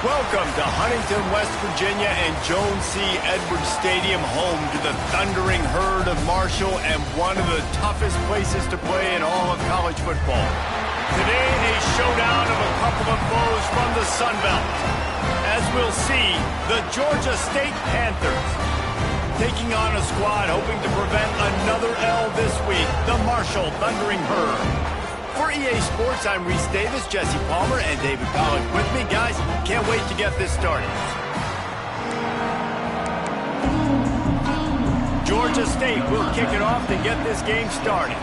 Welcome to Huntington, West Virginia and Jones C. Edwards Stadium, home to the thundering herd of Marshall and one of the toughest places to play in all of college football. Today, a showdown of a couple of foes from the Sun Belt. As we'll see, the Georgia State Panthers taking on a squad hoping to prevent another L this week, the Marshall Thundering Herd. For EA Sports, I'm Reese Davis, Jesse Palmer, and David Pollack with me. Guys, can't wait to get this started. Georgia State will kick it off to get this game started.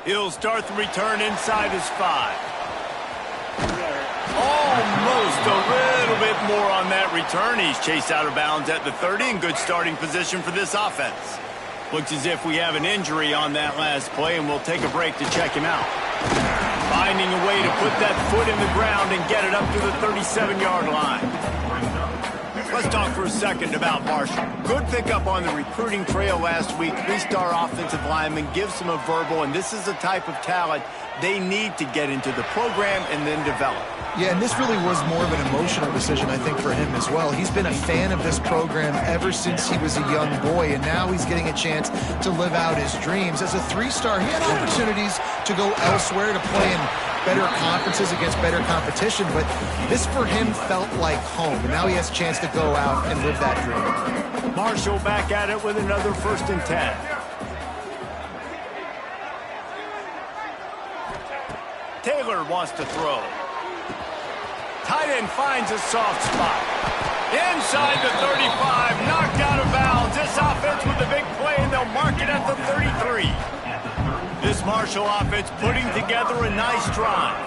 He'll start the return inside his 5. Almost a little bit more on that return. He's chased out of bounds at the 30 in good starting position for this offense. Looks as if we have an injury on that last play, and we'll take a break to check him out. Finding a way to put that foot in the ground and get it up to the 37-yard line. Let's talk for a second about Marshall. Good pickup on the recruiting trail last week. 3-star offensive lineman gives him a verbal, and this is the type of talent they need to get into the program and then develop. Yeah, and this really was more of an emotional decision, I think, for him as well. He's been a fan of this program ever since he was a young boy, and now he's getting a chance to live out his dreams. As a 3-star, he had opportunities to go elsewhere, to play in better conferences against better competition, but this for him felt like home, and now he has a chance to go out and live that dream. Marshall back at it with another 1st and 10. Taylor wants to throw. Tight end finds a soft spot. Inside the 35, knocked out of bounds. This offense with a big play, and they'll mark it at the 33. This Marshall offense putting together a nice drive.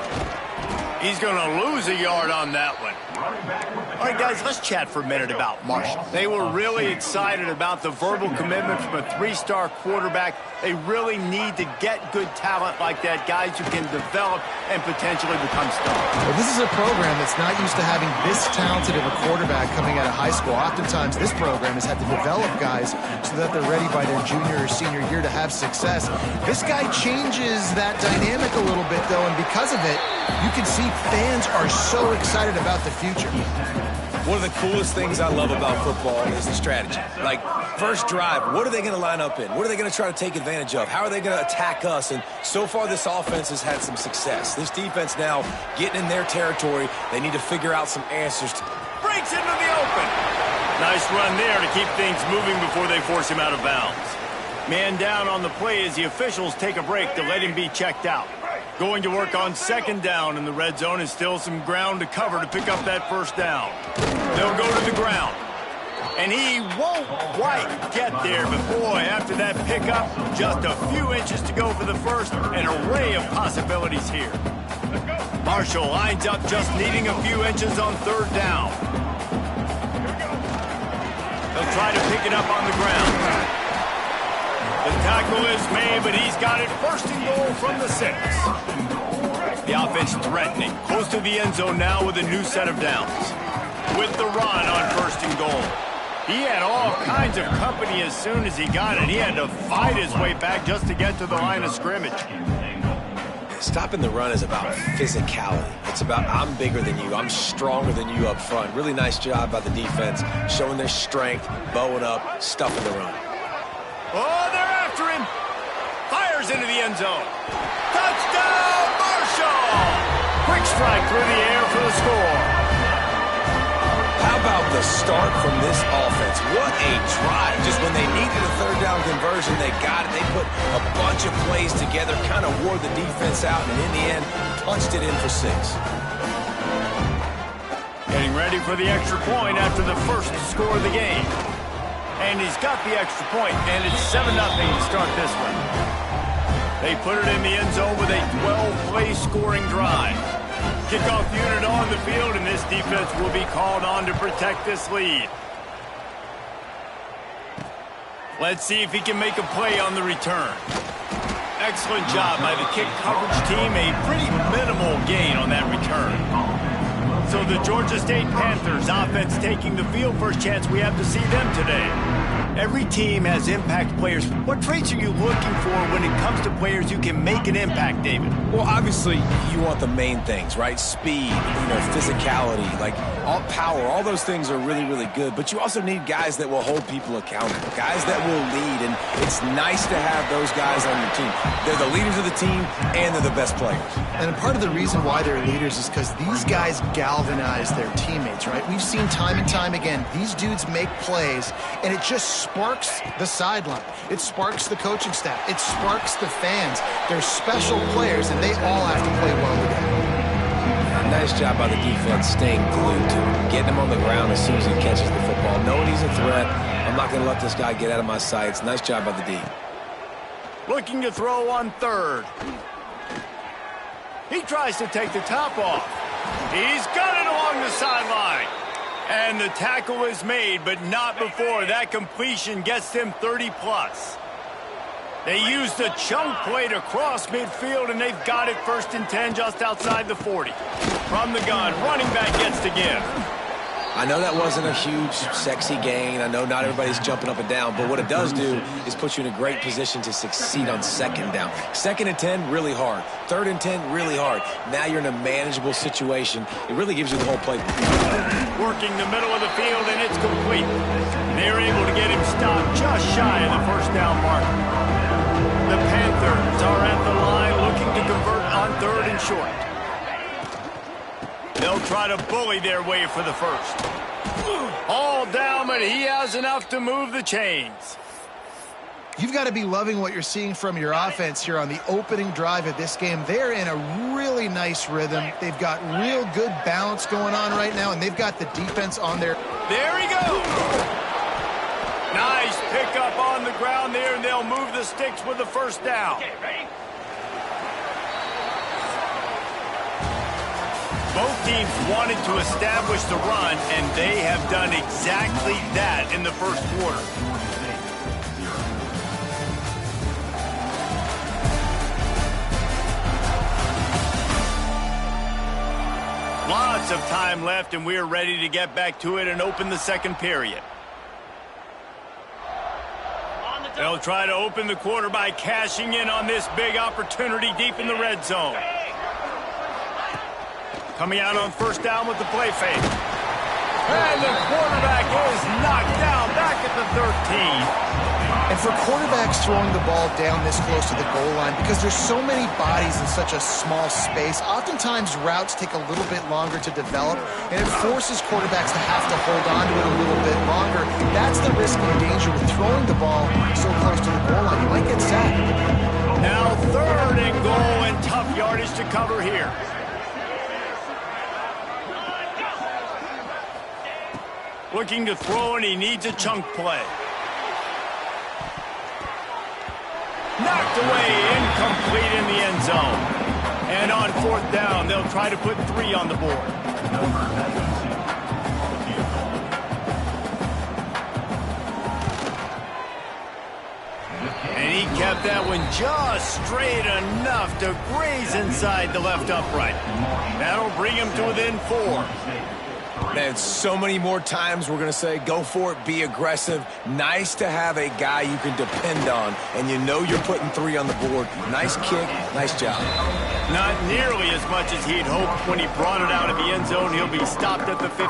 He's going to lose a yard on that one. All right, guys, let's chat for a minute about Marshall. They were really excited about the verbal commitment from a 3-star quarterback. They really need to get good talent like that, guys who can develop and potentially become stars. Well, this is a program that's not used to having this talented of a quarterback coming out of high school. Oftentimes, this program has had to develop guys so that they're ready by their junior or senior year to have success. This guy changes that dynamic a little bit, though, and because of it, you can see fans are so excited about the future. One of the coolest things I love about football is the strategy. Like, first drive, what are they going to line up in? What are they going to try to take advantage of? How are they going to attack us? And so far, this offense has had some success. This defense now getting in their territory. They need to figure out some answers. Breaks into the open. Nice run there to keep things moving before they force him out of bounds. Man down on the play as the officials take a break to let him be checked out. Going to work on 2nd down in the red zone, and still some ground to cover to pick up that 1st down. They'll go to the ground. And he won't quite get there, but boy, after that pickup, just a few inches to go for the first. An array of possibilities here. Marshall lines up just needing a few inches on 3rd down. They'll try to pick it up on the ground. The tackle is made, but he's got it 1st and goal from the 6. The offense threatening. Close to the end zone now with a new set of downs. With the run on 1st and goal. He had all kinds of company as soon as he got it. He had to fight his way back just to get to the line of scrimmage. Stopping the run is about physicality. It's about I'm bigger than you. I'm stronger than you up front. Really nice job by the defense, showing their strength, bowing up, stuffing the run. Oh, they're after him. Fires into the end zone. Touchdown, Marshall! Quick strike through the air for the score. How about the start from this offense? What a drive. Just when they needed a 3rd down conversion, they got it. They put a bunch of plays together, kind of wore the defense out, and in the end, punched it in for 6. Getting ready for the extra point after the first score of the game. And he's got the extra point, and it's 7-0 to start this one. They put it in the end zone with a 12-play scoring drive. Kickoff unit on the field, and this defense will be called on to protect this lead. Let's see if he can make a play on the return. Excellent job by the kick coverage team. A pretty minimal gain on that return. So the Georgia State Panthers offense taking the field. First chance we have to see them today. Every team has impact players. What traits are you looking for when it comes to players who can make an impact, David? Well, obviously, you want the main things, right? Speed, physicality, like all power, all those things are really, really good. But you also need guys that will hold people accountable, guys that will lead. And it's nice to have those guys on your team. They're the leaders of the team, and they're the best players. And part of the reason why they're leaders is because these guys galvanize their teammates, right? We've seen time and time again, these dudes make plays, and it just sparks the sideline. It sparks the coaching staff. It sparks the fans. They're special players, and they all have to play well together. Nice job by the defense staying glued to him, getting him on the ground as soon as he catches the football, knowing he's a threat. I'm not going to let this guy get out of my sights. Nice job by the D. Looking to throw on third. He tries to take the top off. He's got it along the sideline. And the tackle is made, but not before that completion gets them 30-plus. They used a chunk play to cross midfield, and they've got it 1st and 10 just outside the 40. From the gun, running back gets to give. I know that wasn't a huge, sexy gain. I know not everybody's jumping up and down, but what it does do is put you in a great position to succeed on 2nd down. 2nd and 10, really hard. 3rd and 10, really hard. Now you're in a manageable situation. It really gives you the whole playbook. Working the middle of the field, and it's complete. They're able to get him stopped just shy of the 1st down mark. The Panthers are at the line looking to convert on 3rd and short. They'll try to bully their way for the 1st. All down, but he has enough to move the chains. You've got to be loving what you're seeing from your offense here on the opening drive of this game. They're in a really nice rhythm. They've got real good balance going on right now, and they've got the defense on their... There he goes! Nice pickup on the ground there, and they'll move the sticks with the 1st down. Okay, ready? Both teams wanted to establish the run, and they have done exactly that in the 1st quarter. Lots of time left, and we're ready to get back to it and open the 2nd period. They'll try to open the quarter by cashing in on this big opportunity deep in the red zone. Coming out on 1st down with the play fake. And the quarterback is knocked down back at the 13. And for quarterbacks throwing the ball down this close to the goal line, because there's so many bodies in such a small space, oftentimes routes take a little bit longer to develop, and it forces quarterbacks to have to hold on to it a little bit longer. That's the risk and danger with throwing the ball so close to the goal line. You might get sacked. Now 3rd and goal, and tough yardage to cover here. Looking to throw, and he needs a chunk play. Knocked away, incomplete in the end zone. And on 4th down, they'll try to put 3 on the board. And he kept that one just straight enough to graze inside the left upright. That'll bring him to within 4. Man, so many more times we're going to say, go for it, be aggressive. Nice to have a guy you can depend on, and you know you're putting 3 on the board. Nice kick, nice job. Not nearly as much as he'd hoped when he brought it out of the end zone. He'll be stopped at the 15.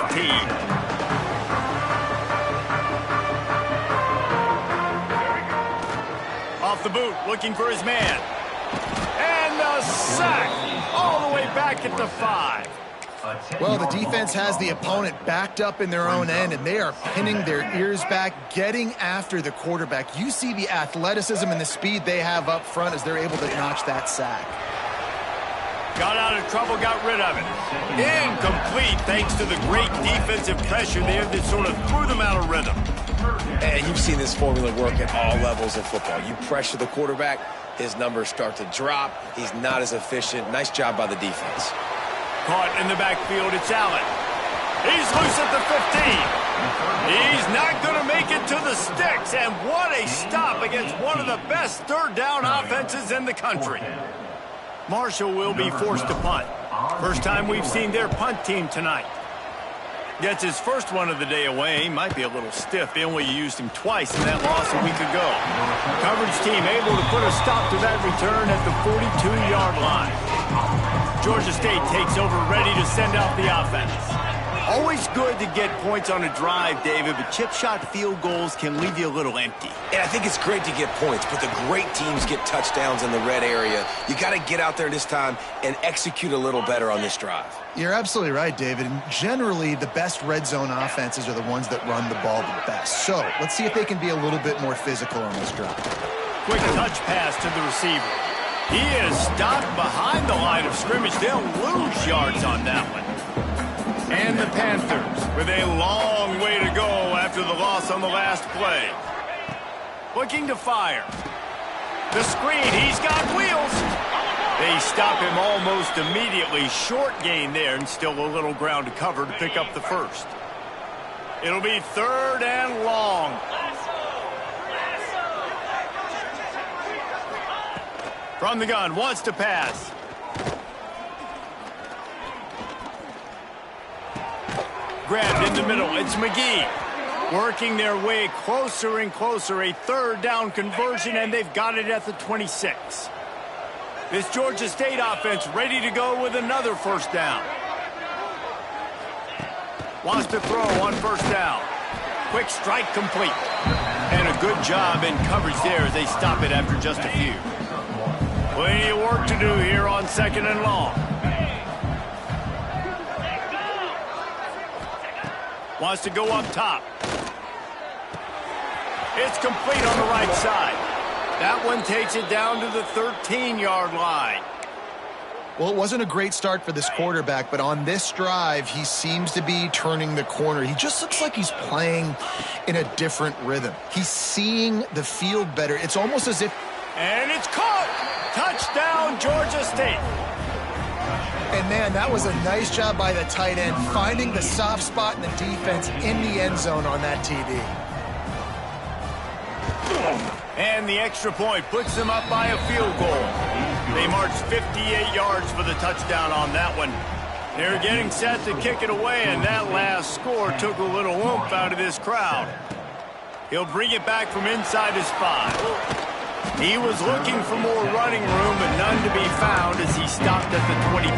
Off the boot, looking for his man. And the sack all the way back at the 5. Well, the defense has the opponent backed up in their own end, and they are pinning their ears back, getting after the quarterback. You see the athleticism and the speed they have up front as they're able to notch that sack. Got out of trouble, got rid of it. Incomplete thanks to the great defensive pressure there that sort of threw them out of rhythm. And you've seen this formula work at all levels of football. You pressure the quarterback, his numbers start to drop. He's not as efficient. Nice job by the defense. Caught in the backfield, it's Allen. He's loose at the 15. He's not going to make it to the sticks, and what a stop against one of the best 3rd down offenses in the country. Marshall will be forced to punt. First time we've seen their punt team tonight. Gets his first one of the day away. He might be a little stiff. They only used him twice in that loss a week ago. Coverage team able to put a stop to that return at the 42-yard line. Georgia State takes over, ready to send out the offense. Always good to get points on a drive, David, but chip shot field goals can leave you a little empty. And I think it's great to get points, but the great teams get touchdowns in the red area. You got to get out there this time and execute a little better on this drive. You're absolutely right, David. And generally, the best red zone offenses are the ones that run the ball the best. So let's see if they can be a little bit more physical on this drive. Quick touch pass to the receiver. He is stopped behind the line of scrimmage. They'll lose yards on that one. And the Panthers with a long way to go after the loss on the last play. Looking to fire. The screen, he's got wheels. They stop him almost immediately. Short gain there and still a little ground to cover to pick up the first. It'll be 3rd and long. From the gun, wants to pass. Grabbed in the middle. It's McGee. Working their way closer and closer. A 3rd down conversion, and they've got it at the 26. This Georgia State offense ready to go with another first down. Wants to throw on first down. Quick strike complete. And a good job in coverage there as they stop it after just a few. Plenty of work to do here on 2nd and long. Wants to go up top. It's complete on the right side. That one takes it down to the 13-yard line. Well, it wasn't a great start for this quarterback, but on this drive, he seems to be turning the corner. He just looks like he's playing in a different rhythm. He's seeing the field better. It's almost as if... And it's caught! Touchdown, Georgia State. And, man, that was a nice job by the tight end, finding the soft spot in the defense in the end zone on that TD. And the extra point puts them up by a field goal. They marched 58 yards for the touchdown on that one. They're getting set to kick it away, and that last score took a little oomph out of this crowd. He'll bring it back from inside his 5. He was looking for more running room, but none to be found as he stopped at the 23.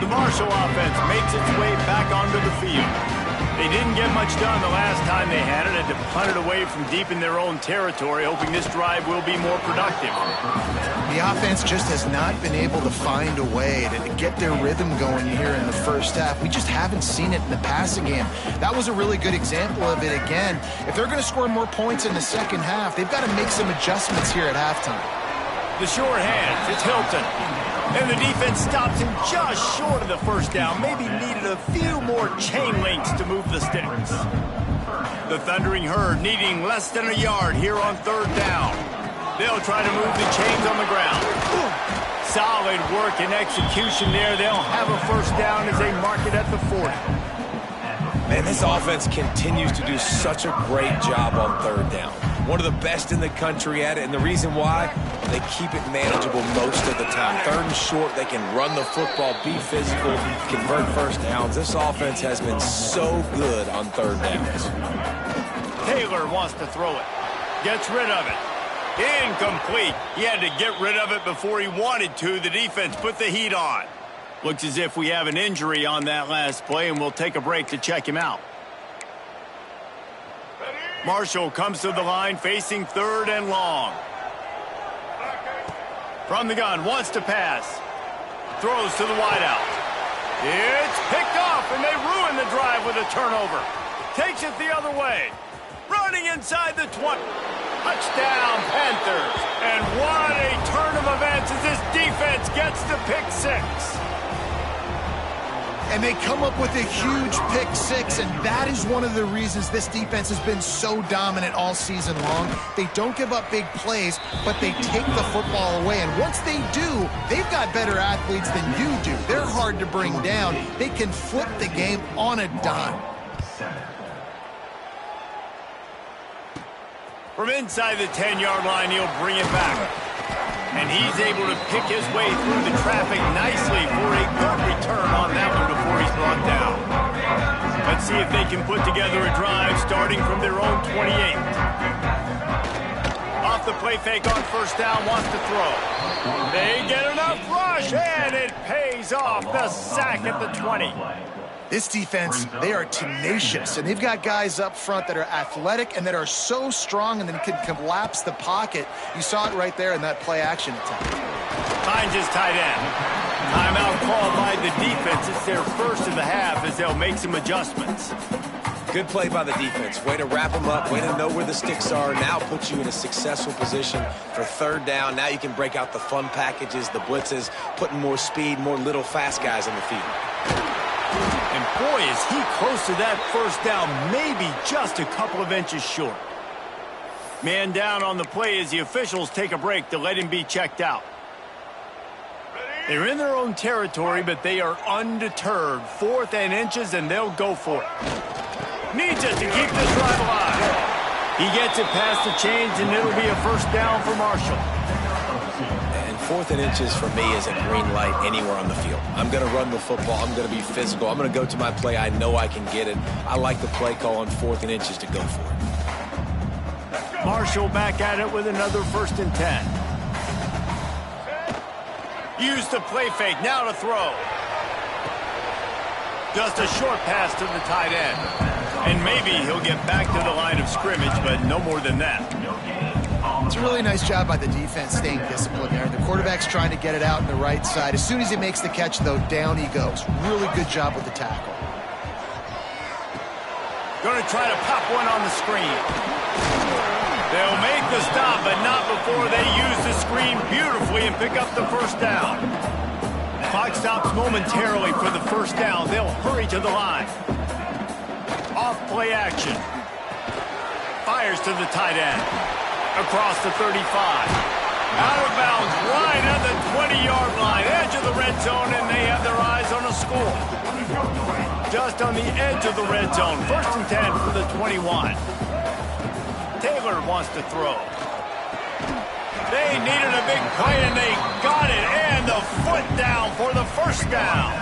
The Marshall offense makes its way back onto the field. They didn't get much done the last time they had it, and to punt it away from deep in their own territory, hoping this drive will be more productive. The offense just has not been able to find a way to get their rhythm going here in the first half. We just haven't seen it in the passing game. That was a really good example of it again. If they're going to score more points in the second half, they've got to make some adjustments here at halftime. The short hands, it's Hilton. And the defense stops him just short of the first down. Maybe needed a few more chain links to move the sticks. The Thundering Herd needing less than a yard here on 3rd down. They'll try to move the chains on the ground. Solid work and execution there. They'll have a first down as they mark it at the 40. Man, this offense continues to do such a great job on 3rd down. One of the best in the country at it, and the reason why, they keep it manageable most of the time. 3rd and short, they can run the football, be physical, convert first downs. This offense has been so good on 3rd downs. Taylor wants to throw it. Gets rid of it. Incomplete. He had to get rid of it before he wanted to. The defense put the heat on. Looks as if we have an injury on that last play, and we'll take a break to check him out. Marshall comes to the line facing 3rd and long. From the gun, wants to pass. Throws to the wideout. It's picked off, and they ruin the drive with a turnover. Takes it the other way. Running inside the 20. Touchdown, Panthers. And what a turn of events as this defense gets the pick 6. And they come up with a huge pick 6, and that is one of the reasons this defense has been so dominant all season long. They don't give up big plays, but they take the football away. And once they do, they've got better athletes than you do. They're hard to bring down. They can flip the game on a dime. From inside the 10-yard line, he'll bring it back. And he's able to pick his way through the traffic nicely for a good return on that one before he's brought down. Let's see if they can put together a drive starting from their own 28. Off the play fake on first down, wants to throw. They get enough rush, and it pays off. The sack at the 20. This defense, they are tenacious, and they've got guys up front that are athletic and that are so strong and then can collapse the pocket. You saw it right there in that play-action attempt. Finds his tight end. Timeout called by the defense. It's their first of the half as they'll make some adjustments. Good play by the defense. Way to wrap them up. Way to know where the sticks are. Now put you in a successful position for third down. Now you can break out the fun packages, the blitzes, putting more speed, more little fast guys on the field. And boy, is he close to that first down, maybe just a couple of inches short. Man down on the play as the officials take a break to let him be checked out. They're in their own territory, but they are undeterred. 4th and inches, and they'll go for it. Needs it to keep this drive alive. He gets it past the chains, and it'll be a first down for Marshall. And 4th and inches for me is a green light anywhere on the field. I'm going to run the football. I'm going to be physical. I'm going to go to my play. I know I can get it. I like the play call on 4th and inches to go for it. Marshall back at it with another 1st and 10. Use the play fake. Now to throw. Just a short pass to the tight end. And maybe he'll get back to the line of scrimmage, but no more than that. It's a really nice job by the defense staying disciplined there. The quarterback's trying to get it out on the right side. As soon as he makes the catch, though, down he goes. Really good job with the tackle. Going to try to pop one on the screen. They'll make the stop, but not before they use the screen beautifully and pick up the first down. Clock stops momentarily for the first down. They'll hurry to the line. Off play action. Fires to the tight end. Across the 35. Out of bounds, right at the 20-yard line. Edge of the red zone, and they have their eyes on a score. Just on the edge of the red zone. 1st and 10 for the 21. Taylor wants to throw. They needed a big play, and they got it. And the foot down for the first down.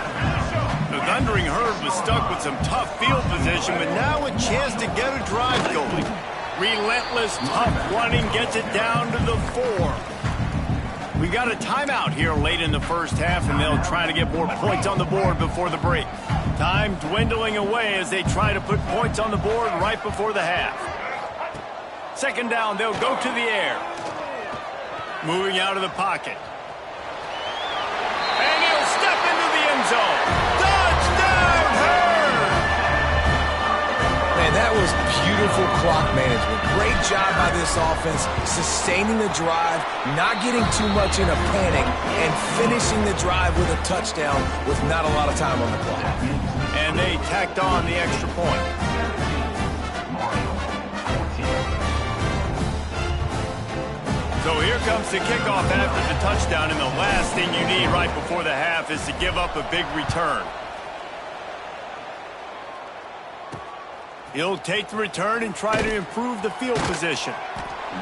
The Thundering Herd was stuck with some tough field position, but now a chance to get a drive going. Relentless, tough running gets it down to the 4. We got a timeout here late in the first half, and they'll try to get more points on the board before the break. Time dwindling away as they try to put points on the board right before the half. 2nd down, they'll go to the air. Moving out of the pocket. And he'll step into the end zone. Touchdown, Herd! Man, that was beautiful clock management. Great job by this offense, sustaining the drive, not getting too much in a panic, and finishing the drive with a touchdown with not a lot of time on the clock. And they tacked on the extra point. So here comes the kickoff after the touchdown, and the last thing you need right before the half is to give up a big return. He'll take the return and try to improve the field position.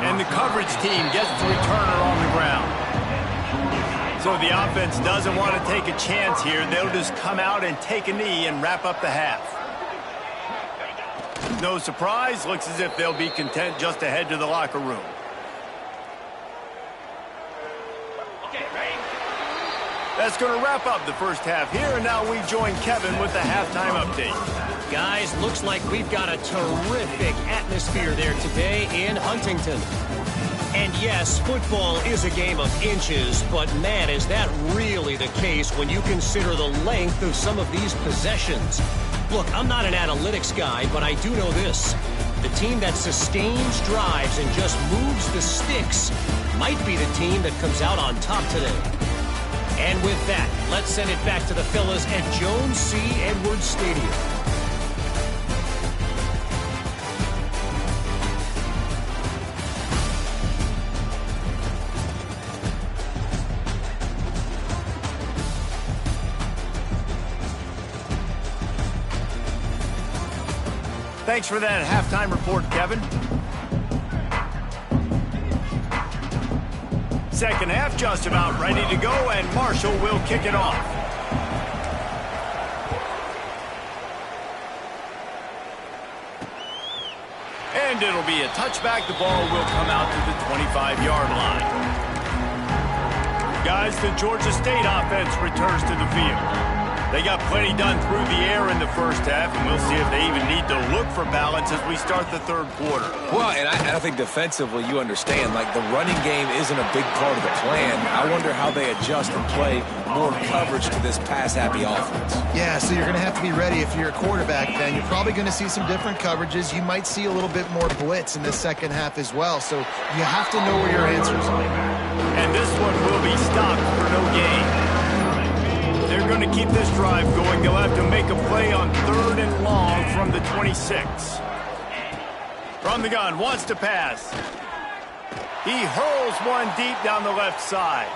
And the coverage team gets the returner on the ground. So the offense doesn't want to take a chance here. They'll just come out and take a knee and wrap up the half. No surprise, looks as if they'll be content just to head to the locker room. That's going to wrap up the first half here, and now we join Kevin with the halftime update. Guys, looks like we've got a terrific atmosphere there today in Huntington. And yes, football is a game of inches, but man, is that really the case when you consider the length of some of these possessions. Look, I'm not an analytics guy, but I do know this. The team that sustains drives and just moves the sticks might be the team that comes out on top today. And with that, let's send it back to the fellas at Jones C. Edwards Stadium. Thanks for that halftime report, Kevin. Second half just about ready to go, and Marshall will kick it off. And it'll be a touchback. The ball will come out to the 25-yard line. Guys, the Georgia State offense returns to the field. They got plenty done through the air in the first half, and we'll see if they even need to look for balance as we start the third quarter. Well, and I think defensively, you understand, like the running game isn't a big part of the plan. I wonder how they adjust and play more coverage to this pass-happy offense. Yeah, so you're going to have to be ready if you're a quarterback then. You're probably going to see some different coverages. You might see a little bit more blitz in the second half as well, so you have to know where your answers are. And this one will be stopped for no gain. They're going to keep this drive going. They'll have to make a play on 3rd and long from the 26. From the gun, wants to pass. He hurls one deep down the left side.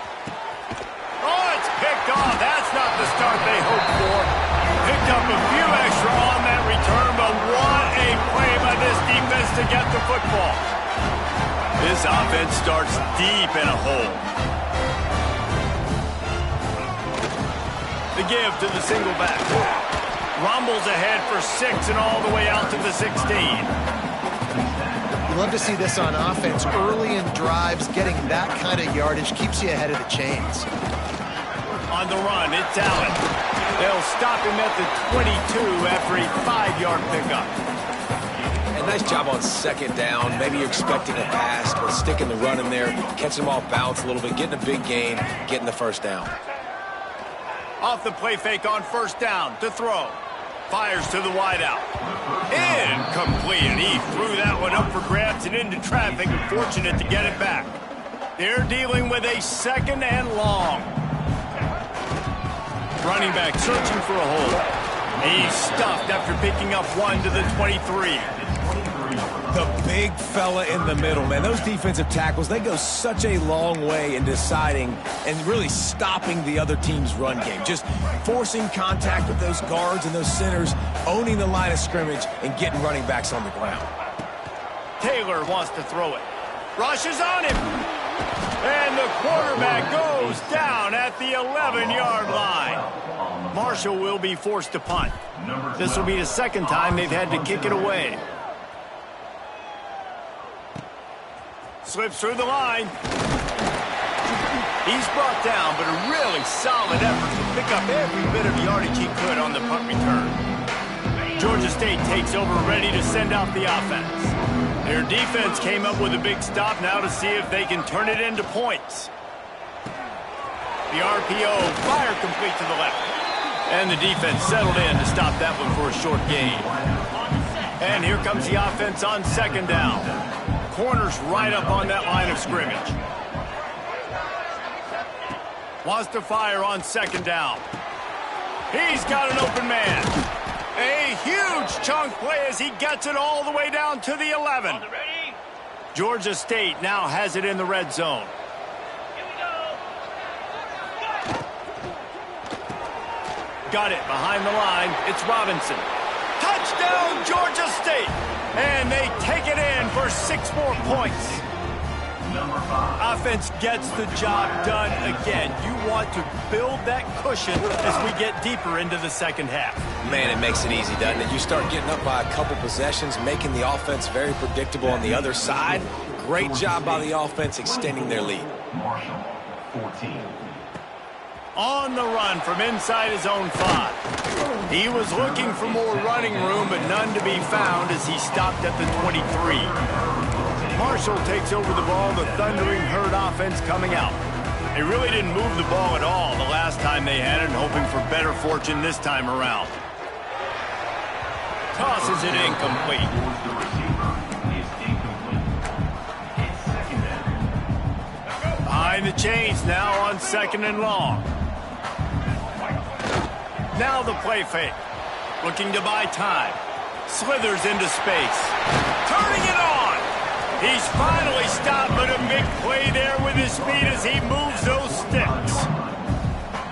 Oh, it's picked off. That's not the start they hoped for. Picked up a few extra on that return, but what a play by this defense to get the football. This offense starts deep in a hole. The give to the single back. Rumbles ahead for 6 and all the way out to the 16. You love to see this on offense. Early in drives, getting that kind of yardage keeps you ahead of the chains. On the run, it's Allen. They'll stop him at the 22 after a 5-yard pickup. And nice job on second down. Maybe you're expecting a pass, but sticking the run in there, catching them off balance a little bit, getting a big gain, getting the first down. Off the play fake on first down to throw. Fires to the wideout. Incomplete. And he threw that one up for grabs and into traffic. And fortunate to get it back. They're dealing with a 2nd and long. Running back searching for a hole. He's stuffed after picking up one to the 23. The big fella in the middle, man. Those defensive tackles, they go such a long way in deciding and really stopping the other team's run game. Just forcing contact with those guards and those centers, owning the line of scrimmage, and getting running backs on the ground. Taylor wants to throw it. Rushes on him. And the quarterback goes down at the 11-yard line. Marshall will be forced to punt. This will be the second time they've had to kick it away. Slips through the line. He's brought down, but a really solid effort to pick up every bit of yardage he could on the punt return. Georgia State takes over, ready to send out the offense. Their defense came up with a big stop now to see if they can turn it into points. The RPO, fire complete to the left. And the defense settled in to stop that one for a short gain. And here comes the offense on second down. Corners right up on that line of scrimmage. Wants to fire on second down. He's got an open man. A huge chunk play as he gets it all the way down to the 11. Georgia State now has it in the red zone. Got it behind the line. It's Robinson. Touchdown, Georgia State. And they take it in for 6 more points. Offense gets the job done again. You want to build that cushion as we get deeper into the second half. Man, it makes it easy, doesn't it? You start getting up by a couple possessions, making the offense very predictable on the other side. Great job by the offense extending their lead. Marshall, 14. On the run from inside his own 5. He was looking for more running room, but none to be found as he stopped at the 23. Marshall takes over the ball, the Thundering Herd offense coming out. They really didn't move the ball at all the last time they had it, hoping for better fortune this time around. Tosses it incomplete. Behind the chains now on second and long. Now the play fake. Looking to buy time. Slithers into space. Turning it on. He's finally stopped, but a big play there with his speed as he moves those sticks.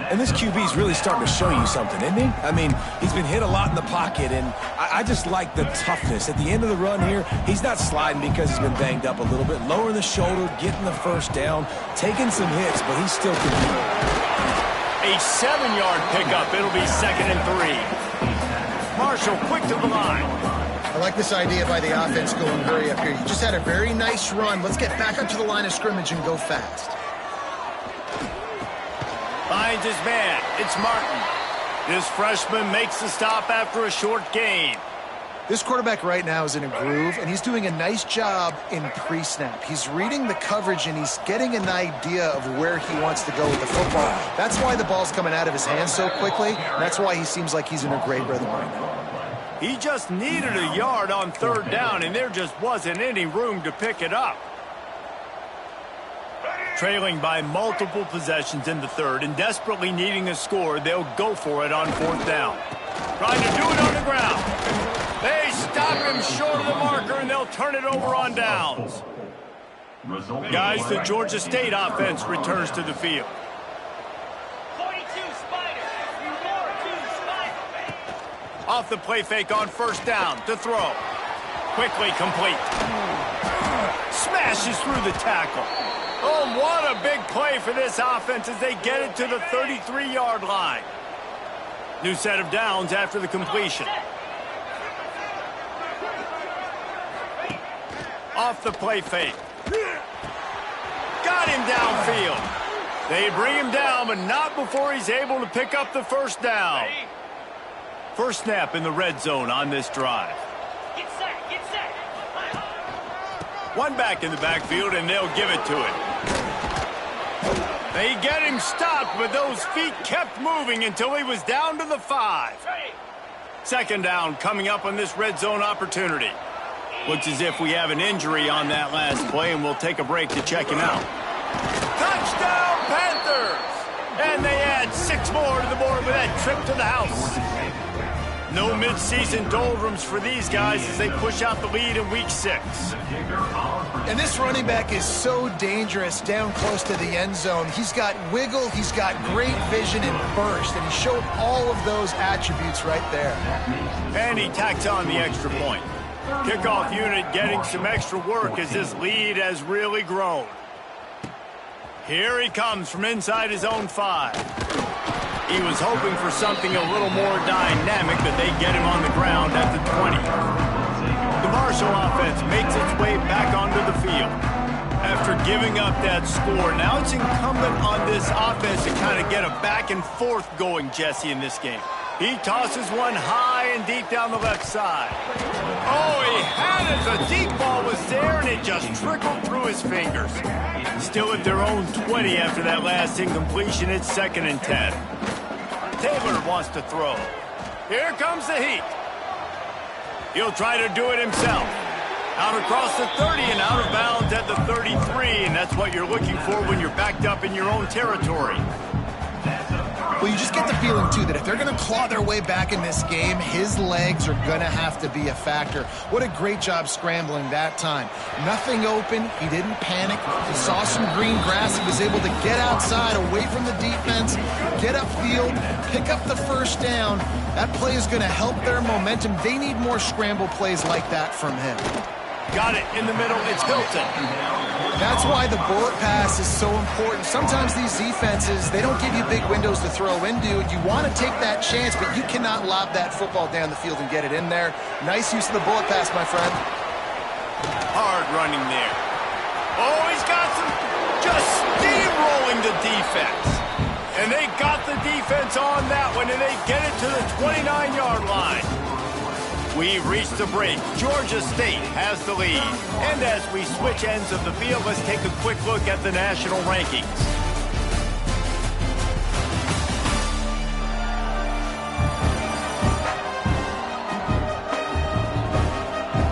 And this QB's really starting to show you something, isn't he? I mean, he's been hit a lot in the pocket, and I just like the toughness. At the end of the run here, he's not sliding because he's been banged up a little bit. Lowering the shoulder, getting the first down, taking some hits, but he's still competing. A 7-yard pickup. It'll be second and 3. Marshall quick to the line. I like this idea by the offense going hurry up here. You just had a very nice run. Let's get back up to the line of scrimmage and go fast. Finds his man. It's Martin. This freshman makes the stop after a short gain. This quarterback right now is in a groove, and he's doing a nice job in pre-snap. He's reading the coverage, and he's getting an idea of where he wants to go with the football. That's why the ball's coming out of his hands so quickly. That's why he seems like he's in a great rhythm right now. He just needed a yard on third down, and there just wasn't any room to pick it up. Trailing by multiple possessions in the third and desperately needing a score, they'll go for it on fourth down. Trying to do it on the ground. They stop him short of the marker, and they'll turn it over on downs. Guys, the Georgia State offense returns to the field. 42 Spider. 42 Spider. Off the play fake on first down to throw. Quickly complete. Smashes through the tackle. Oh, what a big play for this offense as they get it to the 33-yard line. New set of downs after the completion. Off the play fake. Got him downfield. They bring him down, but not before he's able to pick up the first down. First snap in the red zone on this drive. Get set. Get set. One back in the backfield, and they'll give it to him. They get him stopped, but those feet kept moving until he was down to the 5. Second down coming up on this red zone opportunity. Looks as if we have an injury on that last play, and we'll take a break to check him out. Touchdown, Panthers! And they add 6 more to the board with that trip to the house. No midseason doldrums for these guys as they push out the lead in Week 6. And this running back is so dangerous down close to the end zone. He's got wiggle, he's got great vision and burst, and he showed all of those attributes right there. And he tacks on the extra point. Kickoff unit getting some extra work as this lead has really grown. Here he comes from inside his own 5. He was hoping for something a little more dynamic, but they get him on the ground at the 20. The Marshall offense makes its way back onto the field. After giving up that score, now it's incumbent on this offense to kind of get a back and forth going, Jesse, in this game. He tosses one high and deep down the left side. Oh, he had it. The deep ball was there, and it just trickled through his fingers. Still at their own 20 after that last incompletion. It's 2nd and 10. Taylor wants to throw. Here comes the heat. He'll try to do it himself. Out across the 30 and out of bounds at the 33, and that's what you're looking for when you're backed up in your own territory. Well, you just get the feeling, too, that if they're going to claw their way back in this game, his legs are going to have to be a factor. What a great job scrambling that time. Nothing open. He didn't panic. He saw some green grass. He was able to get outside, away from the defense, get upfield, pick up the first down. That play is going to help their momentum. They need more scramble plays like that from him. Got it in the middle. It's Hilton. That's why the bullet pass is so important. Sometimes these defenses, they don't give you big windows to throw into. You want to take that chance, but you cannot lob that football down the field and get it in there. Nice use of the bullet pass, my friend. Hard running there. Oh, he's got some just steamrolling the defense. And they got the defense on that one, and they get it to the 29-yard line. We've reached the break. Georgia State has the lead. And as we switch ends of the field, let's take a quick look at the national rankings.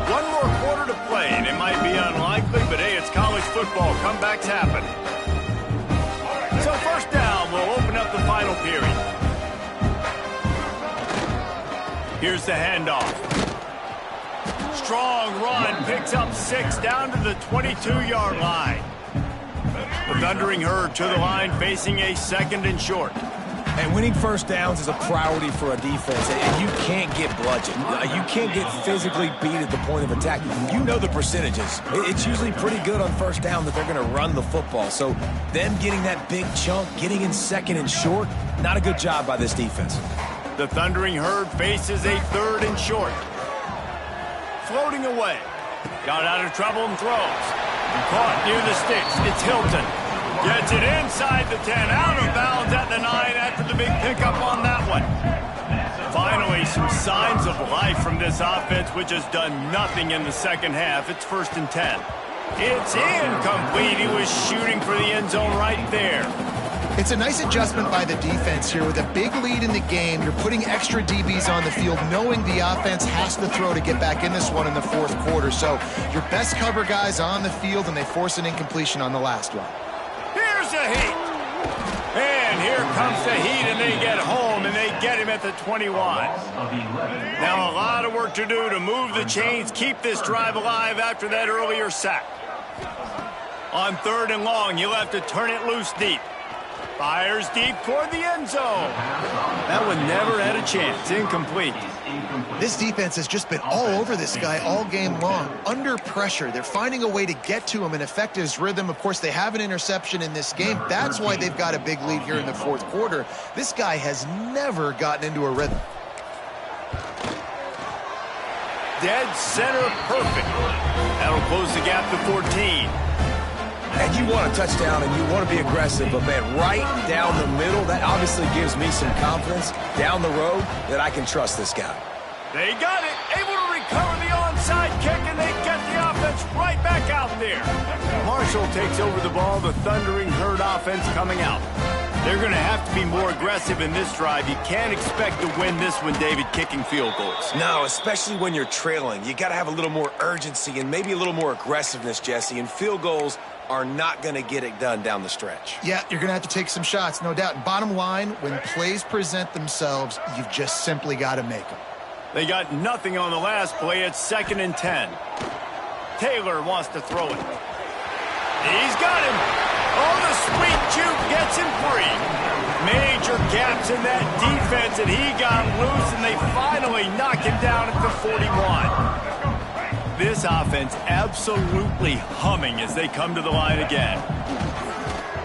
One more quarter to play, and it might be unlikely, but hey, it's college football. Comebacks happen. So first down, we'll open up the final period. Here's the handoff. Strong run, picks up 6 down to the 22-yard line. The Thundering Herd to the line, facing a 2nd and short. And winning first downs is a priority for a defense, and you can't get bludgeoned. You can't get physically beat at the point of attack. You know the percentages. It's usually pretty good on first down that they're going to run the football. So them getting that big chunk, getting in 2nd and short, not a good job by this defense. The Thundering Herd faces a 3rd and short. floating away. Got out of trouble and throws. Caught near the sticks. It's Hilton. Gets it inside the 10. Out of bounds at the 9 after the big pickup on that one. Finally, some signs of life from this offense, which has done nothing in the second half. It's 1st and 10. It's incomplete. He was shooting for the end zone right there. It's a nice adjustment by the defense here. With a big lead in the game, you're putting extra DBs on the field, knowing the offense has to throw to get back in this one in the 4th quarter. So your best cover guys on the field, and they force an incompletion on the last one. Here's the heat. And here comes the heat, and they get home, and they get him at the 21. Now a lot of work to do to move the chains, keep this drive alive after that earlier sack. On 3rd and long, you'll have to turn it loose deep. Fires deep toward the end zone. That one never had a chance. Incomplete. This defense has just been all over this guy all game long. Under pressure, they're finding a way to get to him and affect his rhythm. Of course, they have an interception in this game. That's why they've got a big lead here in the 4th quarter. This guy has never gotten into a rhythm. Dead center perfect. That'll close the gap to 14. And you want a touchdown and you want to be aggressive, but man, right down the middle, that obviously gives me some confidence down the road that I can trust this guy. They got it, able to recover the onside kick, and they get the offense right back out there. Marshall takes over the ball, the thundering herd offense coming out. They're going to have to be more aggressive in this drive. You can't expect to win this one, David, kicking field goals. No, especially when you're trailing. You got to have a little more urgency and maybe a little more aggressiveness, Jesse, and field goals are not going to get it done down the stretch. Yeah, you're going to have to take some shots, no doubt. Bottom line, when plays present themselves, you've just simply got to make them. They got nothing on the last play. It's 2nd and 10. Taylor wants to throw it. He's got him. Oh, the sweet juke gets him free. Major gaps in that defense, and he got loose, and they finally knock him down at the 41. This offense absolutely humming as they come to the line again.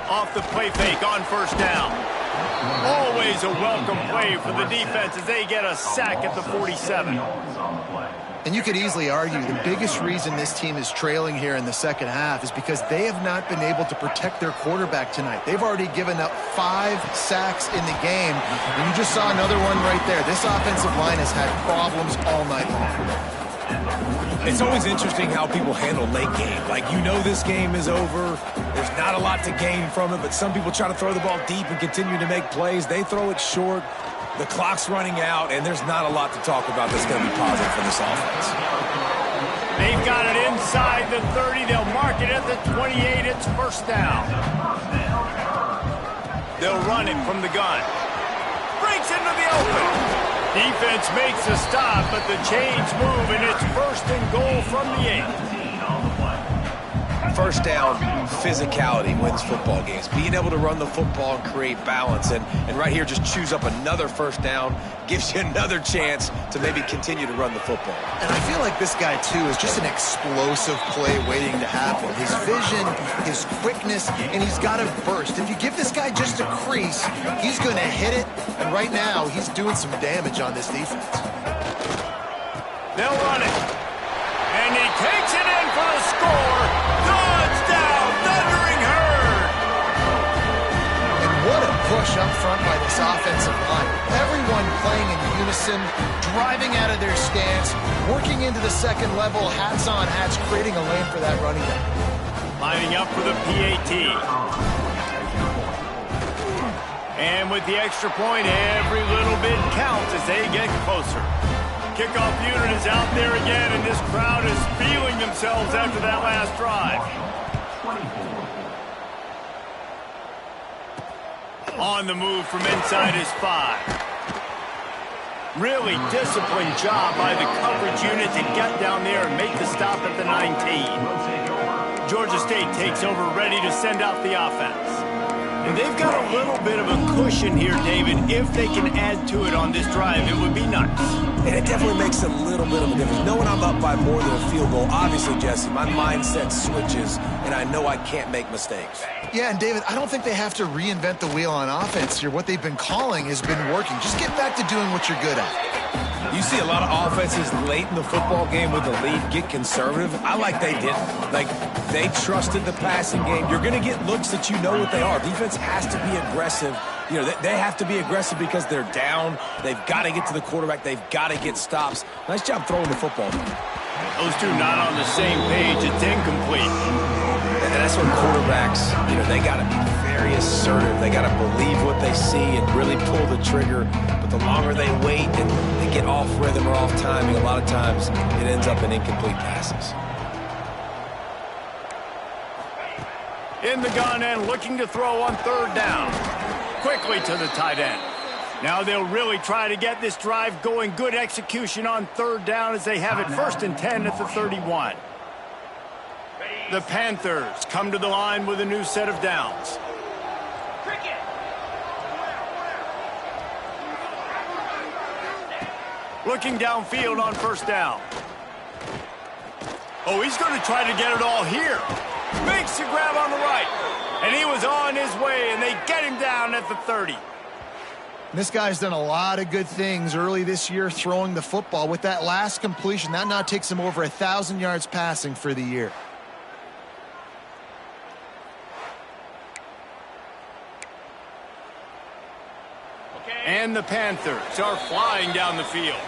Off the play fake on 1st down. Always a welcome play for the defense as they get a sack at the 47. And you could easily argue the biggest reason this team is trailing here in the second half is because they have not been able to protect their quarterback tonight. They've already given up 5 sacks in the game, and you just saw another one right there. This offensive line has had problems all night long. It's always interesting how people handle late game. Like, you know this game is over. There's not a lot to gain from it, but some people try to throw the ball deep and continue to make plays. They throw it short. The clock's running out, and there's not a lot to talk about that's going to be positive for this offense. They've got it inside the 30. They'll mark it at the 28. It's 1st down. They'll run it from the gun. Breaks into the open. Defense makes a stop, but the chains move, and it's 1st and goal from the 8. 1st down, physicality wins football games. Being able to run the football and create balance. And right here, just choose up another 1st down, gives you another chance to maybe continue to run the football. And I feel like this guy, too, is just an explosive play waiting to happen. His vision, his quickness, and he's got a burst. If you give this guy just a crease, he's going to hit it. And right now, he's doing some damage on this defense. They'll run it. And he takes it in for the score. Touchdown, Thundering Herd. And what a push up front by this offensive line. Everyone playing in unison, driving out of their stance, working into the second level, hats on hats, creating a lane for that running back. Lining up for the PAT. And with the extra point, every little bit counts as they get closer. Kickoff unit is out there again, and this crowd is feeling themselves after that last drive. On the move from inside his 5. Really disciplined job by the coverage unit to get down there and make the stop at the 19. Georgia State takes over, ready to send out the offense. And they've got a little bit of a cushion here, David. If they can add to it on this drive, it would be nice. And it definitely makes a little bit of a difference. Knowing I'm up by more than a field goal, obviously, Jesse, my mindset switches, and I know I can't make mistakes. Yeah, and David, I don't think they have to reinvent the wheel on offense here. What they've been calling has been working. Just get back to doing what you're good at. You see a lot of offenses late in the football game with the lead get conservative. I like they didn't. Like, they trusted the passing game. You're going to get looks that you know what they are. Defense has to be aggressive. You know, they have to be aggressive because they're down. They've got to get to the quarterback. They've got to get stops. Nice job throwing the football. Those two not on the same page. It's incomplete. And that's where quarterbacks, you know, they got to be very assertive. They got to believe what they see and really pull the trigger. But the longer they wait and they get off rhythm or off timing, a lot of times it ends up in incomplete passes. In the gun and looking to throw on third down. Quickly to the tight end. Now they'll really try to get this drive going. Good execution on third down as they have it 1st and 10 at the 31. The Panthers come to the line with a new set of downs. Looking downfield on 1st down. Oh, he's going to try to get it all here. Makes the grab on the right. And he was on his way, and they get him down at the 30. This guy's done a lot of good things early this year throwing the football. With that last completion, that now takes him over 1,000 yards passing for the year. And the Panthers are flying down the field.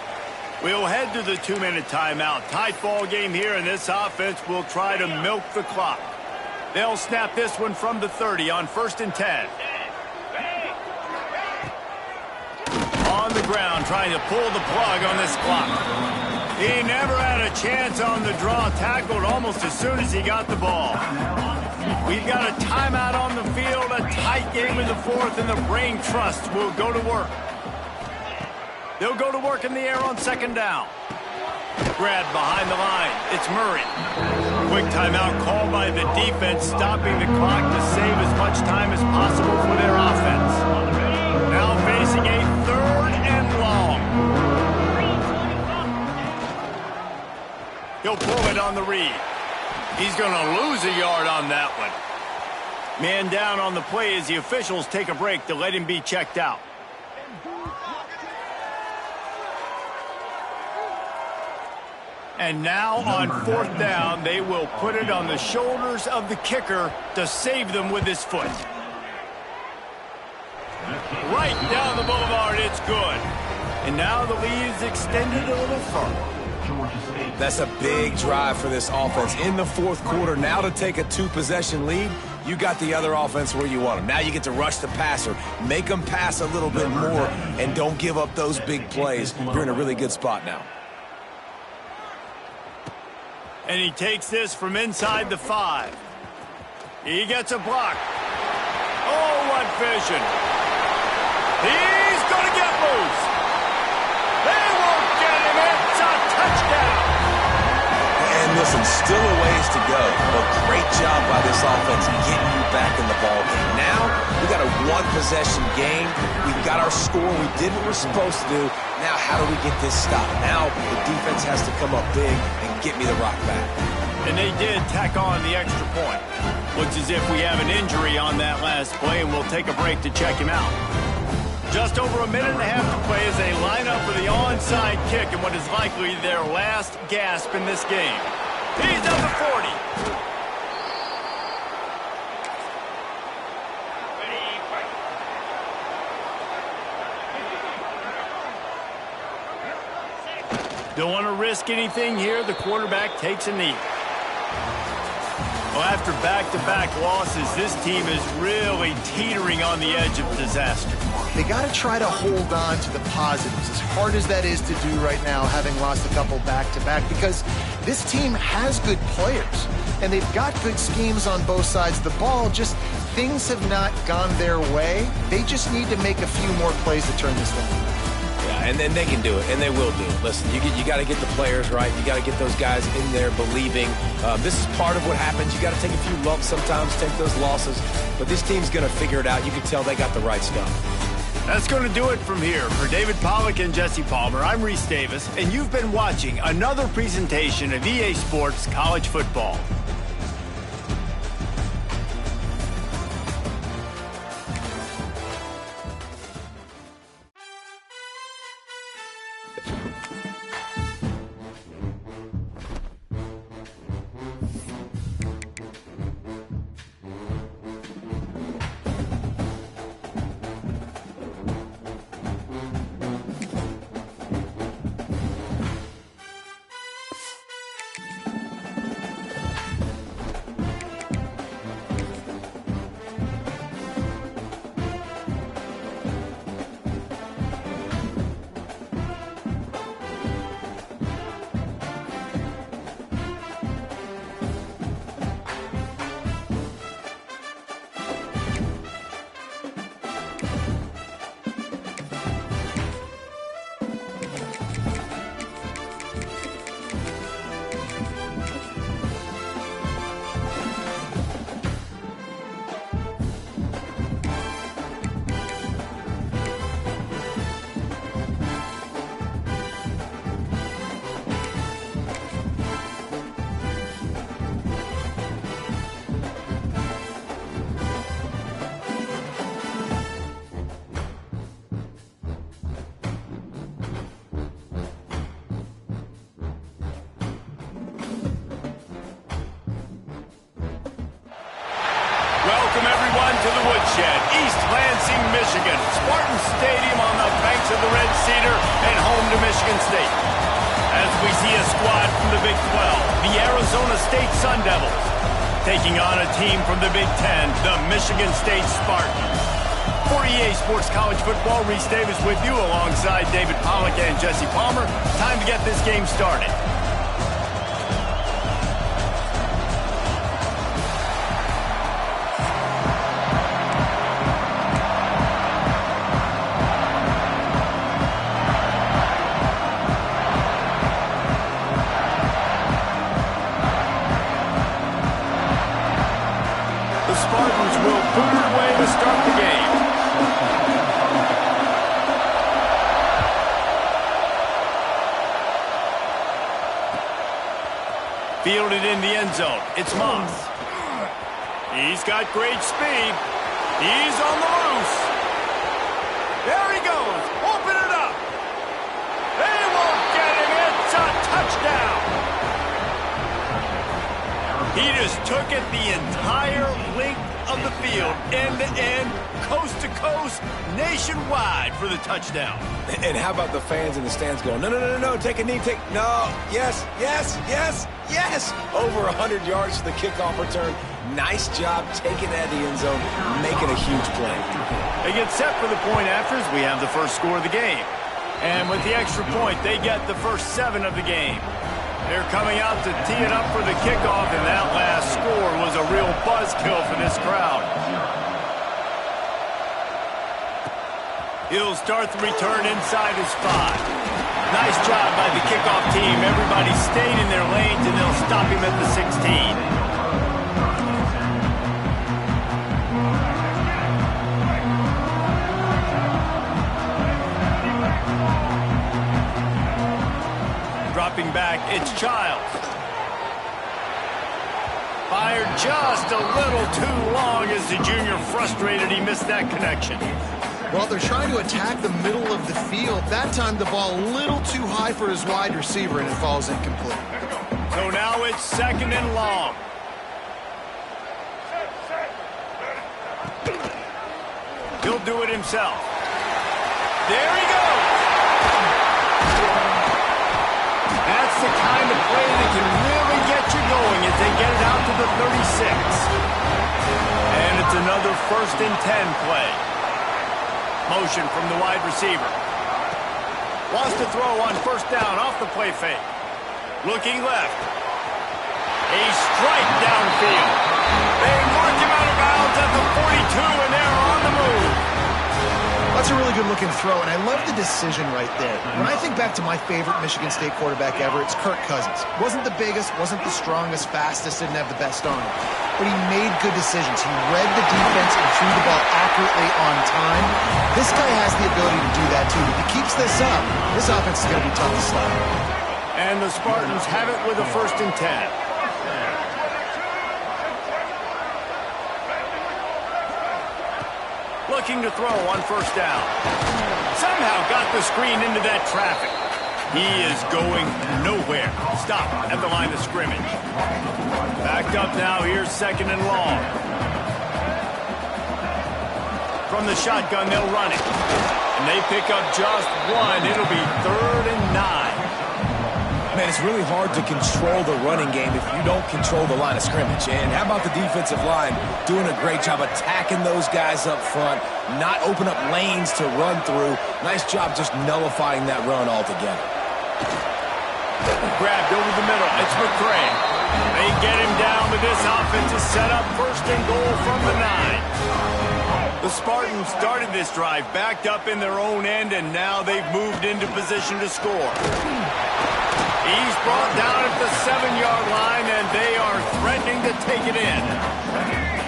We'll head to the 2-minute timeout. Tight ball game here, and this offense will try to milk the clock. They'll snap this one from the 30 on 1st and 10. On the ground, trying to pull the plug on this clock. He never had a chance on the draw. Tackled almost as soon as he got the ball. We've got a timeout on the field, a tight game in the 4th, and the Brain Trust will go to work. They'll go to work in the air on 2nd down. Grabbed behind the line. It's Murray. Quick timeout called by the defense, stopping the clock to save as much time as possible for their offense. Now facing a 3rd and long. He'll pull it on the read. He's going to lose a yard on that one. Man down on the play as the officials take a break to let him be checked out. And now on 4th down, they will put it on the shoulders of the kicker to save them with his foot. Right down the boulevard, it's good. And now the lead is extended a little further. That's a big drive for this offense. In the 4th quarter, now to take a 2-possession lead, you got the other offense where you want them. Now you get to rush the passer, make them pass a little bit more, and don't give up those big plays. You're in a really good spot now. And he takes this from inside the 5. He gets a block. Oh, what vision. He's going to get loose. They won't get him. It's a touchdown. And listen, still a ways to go. But great job by this offense getting you back in the ball game. Now, we got a 1-possession game. We got our score we did what we're supposed to do. Now, how do we get this stopped? Now, the defense has to come up big and get me the rock back. And they did tack on the extra point. Looks as if we have an injury on that last play, and we'll take a break to check him out. Just over a minute and a half to play as they line up for the onside kick in what is likely their last gasp in this game. He's at the 40. Don't want to risk anything here. The quarterback takes a knee. Well, after back-to-back losses, this team is really teetering on the edge of disaster. They got to try to hold on to the positives, as hard as that is to do right now, having lost a couple back-to-back, because this team has good players, and they've got good schemes on both sides of the ball. Just things have not gone their way. They just need to make a few more plays to turn this down. Yeah, and then they can do it, and they will do it. Listen, you got to get the players right. You got to get those guys in there believing. This is part of what happens. You got to take a few lumps sometimes, take those losses. But this team's going to figure it out. You can tell they got the right stuff. That's going to do it from here. For David Pollack and Jesse Palmer, I'm Reese Davis, and you've been watching another presentation of EA Sports College Football. to the woodshed, East Lansing, Michigan. Spartan Stadium on the banks of the Red Cedar and home to Michigan State. As we see a squad from the Big 12, the Arizona State Sun Devils, taking on a team from the Big 10, the Michigan State Spartans. For EA Sports College Football, Reese Davis with you alongside David Pollack and Jesse Palmer. Time to get this game started. The Spartans will boot it away to start the game. Fielded in the end zone. It's Moss. He's got great speed. He's on the loose. There he goes. Open it up. They won't get him. It's a touchdown. He just took it the entire length of the field, end to end, coast to coast, nationwide for the touchdown. And how about the fans in the stands going, no, no, no, no, no, take a knee, no, yes, yes, yes, yes. Over 100 yards to the kickoff return. Nice job taking that in the end zone, making a huge play. They get set for the point afters. We have the first score of the game. And with the extra point, they get the first 7 of the game. They're coming out to tee it up for the kickoff, and that last score was a real buzzkill for this crowd. He'll start the return inside his 5. Nice job by the kickoff team. Everybody stayed in their lanes, and they'll stop him at the 16. Dropping back, it's Childs. Fired just a little too long as the junior frustrated. He missed that connection. Well, they're trying to attack the middle of the field. That time the ball a little too high for his wide receiver, and it falls incomplete. So now it's 2nd and long. He'll do it himself. There he goes. That's the kind of play that can really get you going as they get it out to the 36. And it's another 1st and 10 play. Motion from the wide receiver. Wants to throw on 1st down off the play fake. Looking left. A strike downfield. They mark him out of bounds at the 42, and they're on the move. That's a really good-looking throw, and I love the decision right there. When I think back to my favorite Michigan State quarterback ever, it's Kirk Cousins. Wasn't the biggest, wasn't the strongest, fastest, didn't have the best arm. But he made good decisions. He read the defense and threw the ball accurately on time. This guy has the ability to do that, too. If he keeps this up, this offense is going to be tough to stop. And the Spartans have it with a 1st and 10. Looking to throw on 1st down. Somehow got the screen into that traffic. He is going nowhere. Stop at the line of scrimmage. Backed up now. Here's 2nd and long. From the shotgun, they'll run it. And they pick up just 1. It'll be 3rd and 9. Man, it's really hard to control the running game if you don't control the line of scrimmage. And how about the defensive line doing a great job attacking those guys up front, not open up lanes to run through. Nice job just nullifying that run altogether. Grabbed over the middle. It's McCray. They get him down, but this offense is set up 1st and goal from the 9. The Spartans started this drive backed up in their own end, and now they've moved into position to score. He's brought down at the 7-yard line, and they are threatening to take it in.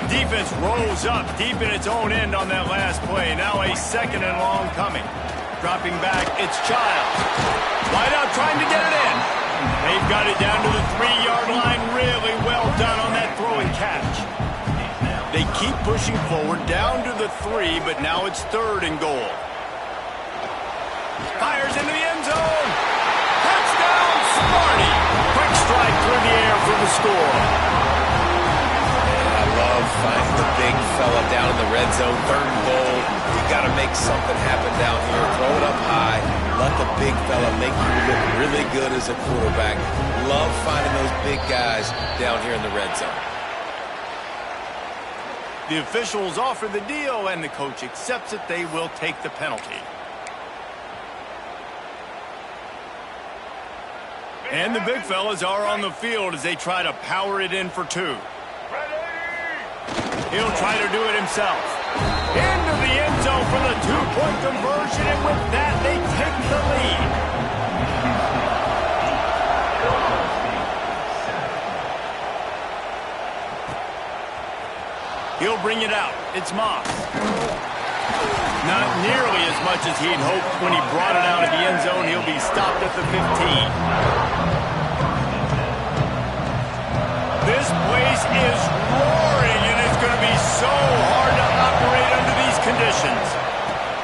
Defense rolls up deep in its own end on that last play. Now a 2nd and long coming. Dropping back, it's Childs. Wide out trying to get it in. They've got it down to the 3-yard line. Really well done on that throw and catch. They keep pushing forward down to the 3, but now it's 3rd and goal. Fires into the end zone. Touchdown, Sparty. Quick strike through the air for the score. I love finding the big fella down down in the red zone, 3rd and goal. You got to make something happen down here. Throw it up high. Let the big fella make you look really good as a quarterback. Love finding those big guys down here in the red zone. The officials offer the deal, and the coach accepts it. They will take the penalty. And the big fellas are on the field as they try to power it in for 2. He'll try to do it himself. Into the end zone for the 2-point conversion, and with that, they take the lead. He'll bring it out. It's Moss. Not nearly as much as he'd hoped when he brought it out of the end zone. He'll be stopped at the 15. This place is roaring, and it's going to be so hard to operate under these conditions.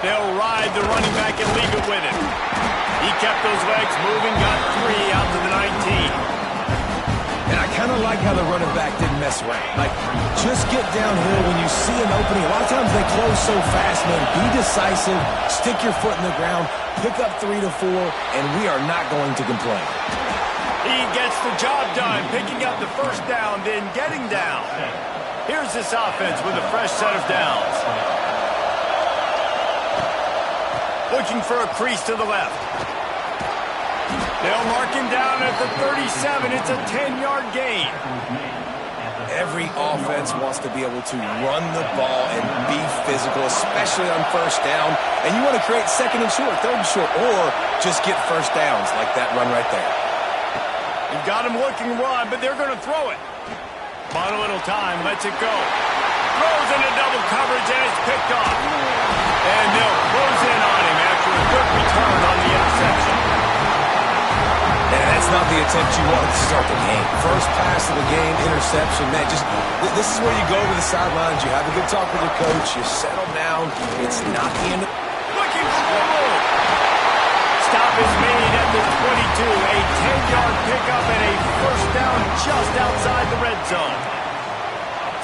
They'll ride the running back and leave it with him. He kept those legs moving, got 3 out to the 19. And I kind of like how the running back didn't mess around. Like, just get downhill when you see an opening. A lot of times they close so fast, man. Be decisive, stick your foot in the ground, pick up 3 to 4, and we are not going to complain. He gets the job done, picking up the first down, then getting down. Here's this offense with a fresh set of downs. Looking for a crease to the left. They'll mark him down at the 37. It's a 10-yard gain. Every offense wants to be able to run the ball and be physical, especially on first down. And you want to create 2nd and short, 3rd and short, or just get first downs like that run right there. You've got him looking run, but they're going to throw it. On a little time, lets it go. Throws into double coverage, and it's picked off. And they'll close in on him after a good return on the interception. And that's not the attempt you wanted to start the game. First pass of the game, interception. Man, this is where you go to the sidelines. You have a good talk with your coach. You settle down. It's not the end. Looking for the move. Stop is made at the 22. A 10-yard pickup and a first down just outside the red zone.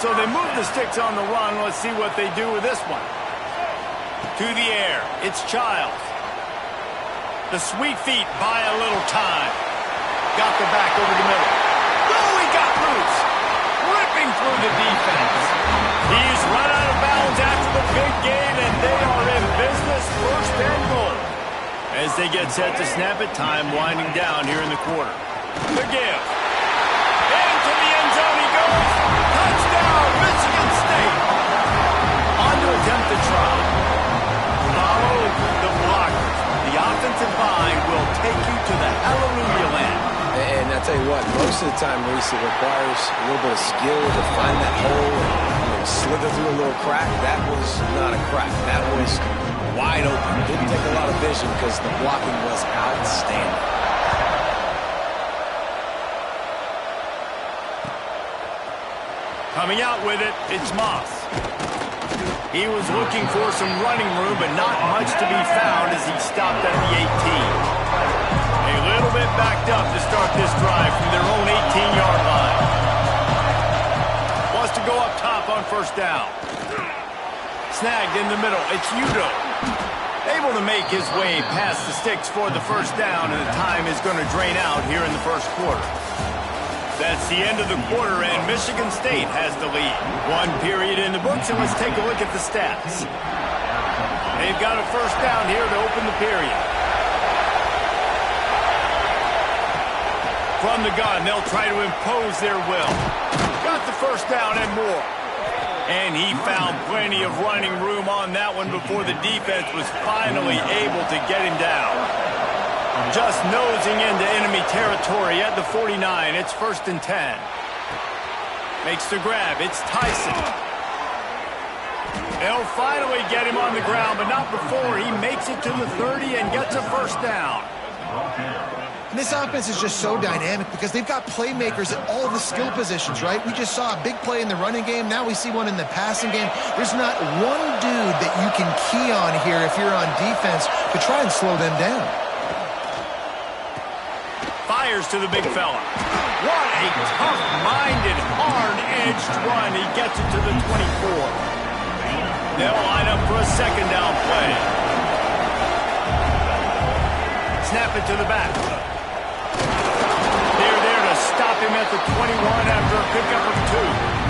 So they move the sticks on the run. Let's see what they do with this one. To the air. It's Childs. The sweet feet buy a little time. Got the back over the middle. Oh, he got loose. Ripping through the defense. He's run out of bounds after the big game, and they are in business, 1st and goal. As they get set to snap it, time winding down here in the quarter. The give. Into the end zone he goes. Touchdown, Michigan State. On to attempt the try. Follow the blockers. The offensive line will take you to the hallelujah land. And I tell you what, most of the time, Reese, it requires a little bit of skill to find that hole and slither through a little crack. That was not a crack. That was wide open. Didn't take a lot of vision because the blocking was outstanding. Coming out with it, it's Moss. He was looking for some running room, but not much to be found as he stopped at the 18. A little bit backed up to start this drive from their own 18-yard line. Wants to go up top on first down. Snagged in the middle. It's Udo. Able to make his way past the sticks for the first down, and the time is going to drain out here in the first quarter. That's the end of the quarter, and Michigan State has the lead. 1 period in the books, and let's take a look at the stats. They've got a first down here to open the period. From the gun, they'll try to impose their will. Got the first down and more. And he found plenty of running room on that one before the defense was finally able to get him down. Just nosing into enemy territory at the 49. It's 1st and 10. Makes the grab. It's Tyson. They'll finally get him on the ground, but not before he makes it to the 30 and gets a first down. And this offense is just so dynamic because they've got playmakers at all the skill positions, right? We just saw a big play in the running game. Now we see one in the passing game. There's not one dude that you can key on here if you're on defense to try and slow them down. Fires to the big fella. What a tough-minded, hard-edged run. He gets it to the 24. They'll line up for a second down play. Snap it to the back. They're there to stop him at the 21 after a pickup of 2.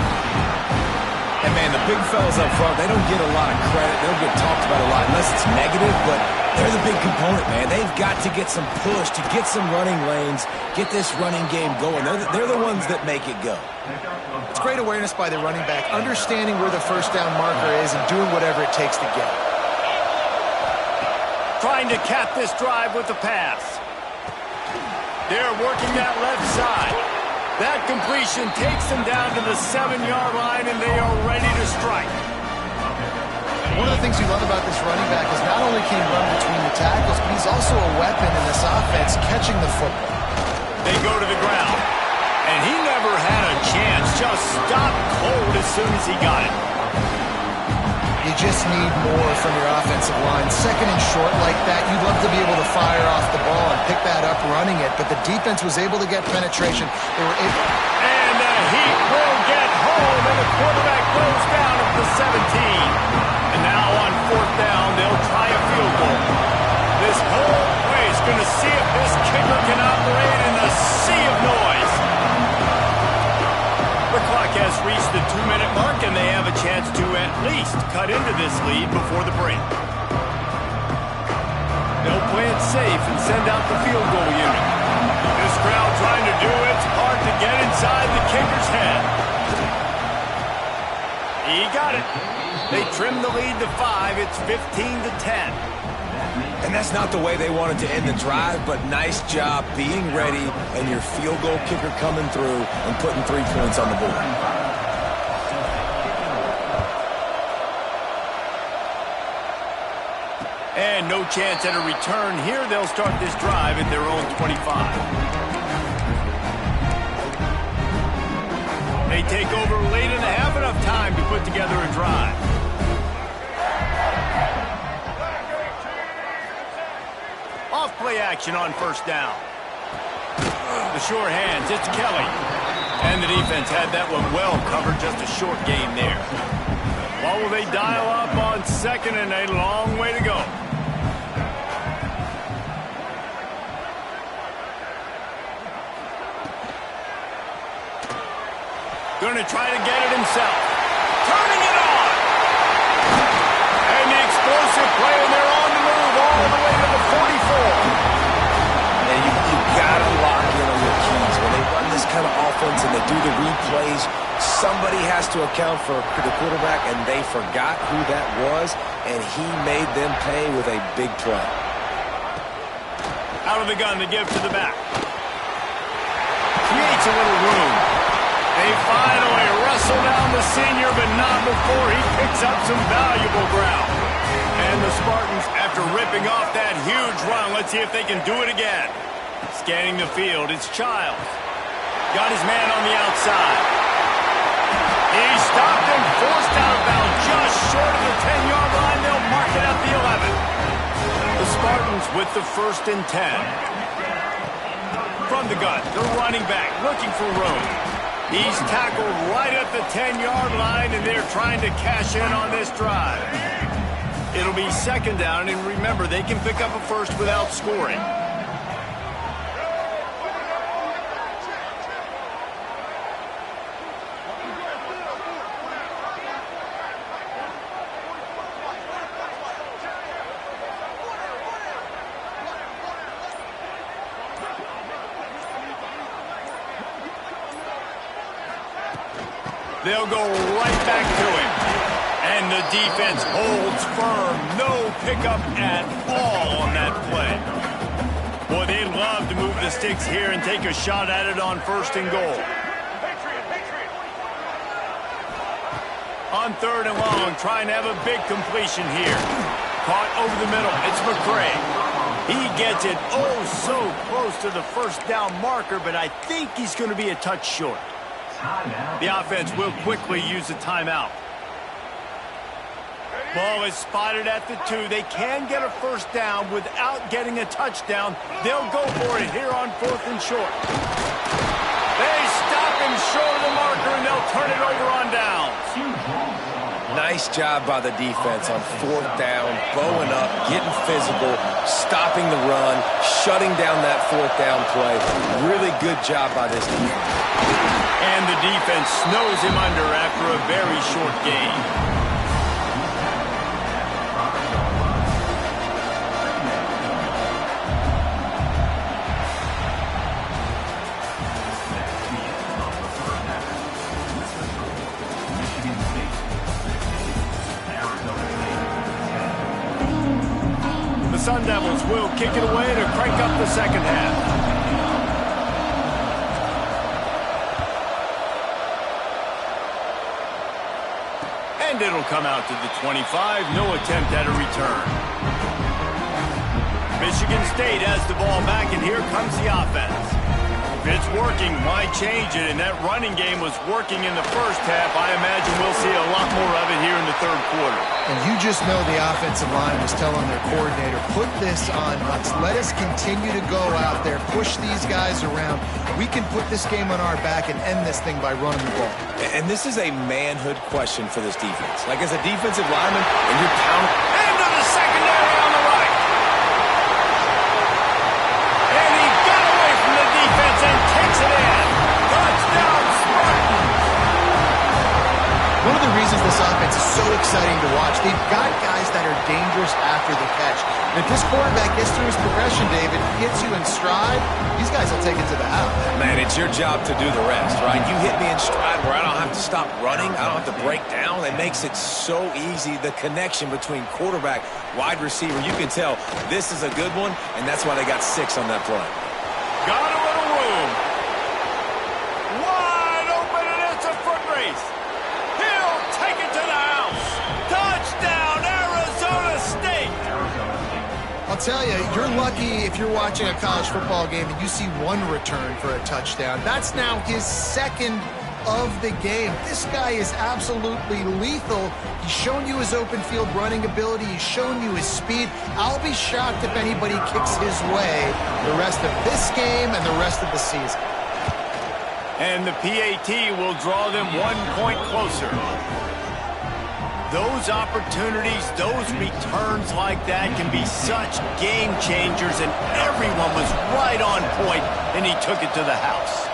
And, man, the big fellas up front, they don't get a lot of credit. They don't get talked about a lot unless it's negative, but they're the big component, man. They've got to get some push, to get some running lanes, get this running game going. They're the ones that make it go. It's great awareness by the running back, understanding where the first down marker is and doing whatever it takes to get it. Trying to cap this drive with the pass. They're working that left side. That completion takes them down to the 7-yard line, and they are ready to strike. One of the things you love about this running back is not only can he run between the tackles, but he's also a weapon in this offense catching the football. They go to the ground, and he never had a chance. Just stopped cold as soon as he got it. You just need more from your offensive line. Second and short like that, you'd love to be able to fire off the ball and pick that up running it, but the defense was able to get penetration. They were able... And the Heat will get home, and the quarterback goes down at the 17. And now on 4th down, they'll try a field goal. This whole place going to see if this kicker can operate in the sea of noise. The clock has reached the 2-minute mark, and they have a chance to at least cut into this lead before the break. They'll play it safe and send out the field goal unit. This crowd trying to do its part to get inside the kicker's head. He got it. They trim the lead to 5. It's 15-10. And that's not the way they wanted to end the drive, but nice job being ready and your field goal kicker coming through and putting 3 points on the board. And no chance at a return here. They'll start this drive at their own 25. They take over late in the half, enough time to put together a drive. Off play action on 1st down. The sure hands, it's Kelly. And the defense had that one well covered, just a short gain there. What will they dial up on 2nd and a long way to go? Going to try to get it himself. Turning it on. And the explosive play, and they're on the move all the way to the 44. And you got to lock in on your keys. When they run this kind of offense and they do the replays, somebody has to account for the quarterback, and they forgot who that was, and he made them pay with a big play. Out of the gun to give to the back. Creates a little room. They finally wrestle down the senior, but not before he picks up some valuable ground. And the Spartans, after ripping off that huge run, let's see if they can do it again. Scanning the field, it's Childs. Got his man on the outside. He stopped and forced out of bounds just short of the 10-yard line. They'll mark it at the 11. The Spartans with the 1st and 10. From the gun, the running back looking for room. He's tackled right at the 10-yard line, and they're trying to cash in on this drive. It'll be 2nd down, and remember, they can pick up a first without scoring. They'll go right back to him. And the defense holds firm. No pickup at all on that play. Boy, they'd love to move the sticks here and take a shot at it on 1st and goal. On 3rd and long, trying to have a big completion here. Caught over the middle. It's McCray. He gets it oh so close to the 1st down marker, but I think he's going to be a touch short. The offense will quickly use a timeout. Ball is spotted at the 2. They can get a 1st down without getting a touchdown. They'll go for it here on 4th and short. They stop him short of the marker, and they'll turn it over on downs. Nice job by the defense on 4th down, bowing up, getting physical, stopping the run, shutting down that 4th down play. Really good job by this defense. And the defense snows him under after a very short gain. Sun Devils will kick it away to crank up the second half. And it'll come out to the 25. No attempt at a return. Michigan State has the ball back, and here comes the offense. If it's working, why change it? And that running game was working in the first half. I imagine we'll see a lot more of it here in the third quarter. And you just know the offensive line was telling their coordinator, put this on us. Let us continue to go out there, push these guys around. We can put this game on our back and end this thing by running the ball. And this is a manhood question for this defense. Like, as a defensive lineman, and you're pounding into the secondary on the right. And he got away from the defense and takes it in. Touchdown, Spartans. One of the reasons this offense is so exciting to watch, they've got guys that are dangerous after the catch. And if this quarterback gets through his progression, David, hits you in stride, these guys will take it to the house. Man, it's your job to do the rest, right? You hit me in stride where I don't have to stop running. I don't have to break down. It makes it so easy. The connection between quarterback, wide receiver, you can tell this is a good one, and that's why they got 6 on that play. Got a little room. Wide open, and it's a foot race. He'll take it to the house. Touchdown, Arizona State. I'll tell you, you're lucky if you're watching a college football game and you see one return for a touchdown. That's now his 2nd of the game. This guy is absolutely lethal. He's shown you his open field running ability. He's shown you his speed. I'll be shocked if anybody kicks his way the rest of this game and the rest of the season. And the PAT will draw them 1 point closer. Those opportunities, those returns like that can be such game changers, and everyone was right on point, and he took it to the house.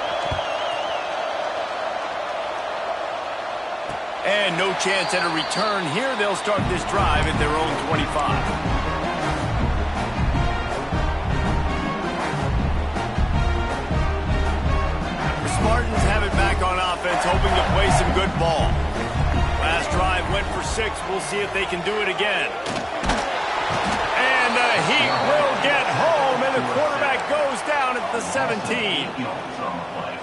And no chance at a return here. They'll start this drive at their own 25. The Spartans have it back on offense, hoping to play some good ball. Last drive went for 6. We'll see if they can do it again. And the Heat will get home, and the quarterback goes down at the 17.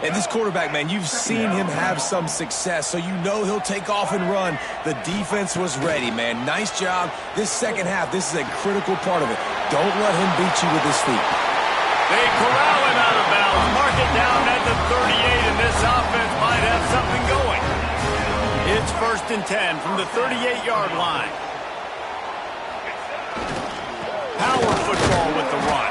And this quarterback, man, you've seen him have some success, so you know he'll take off and run. The defense was ready, man. Nice job. This second half, this is a critical part of it. Don't let him beat you with his feet. They corral him out of bounds. Mark it down at the 38, and this offense might have something going. It's 1st and 10 from the 38-yard line. Power football with the run.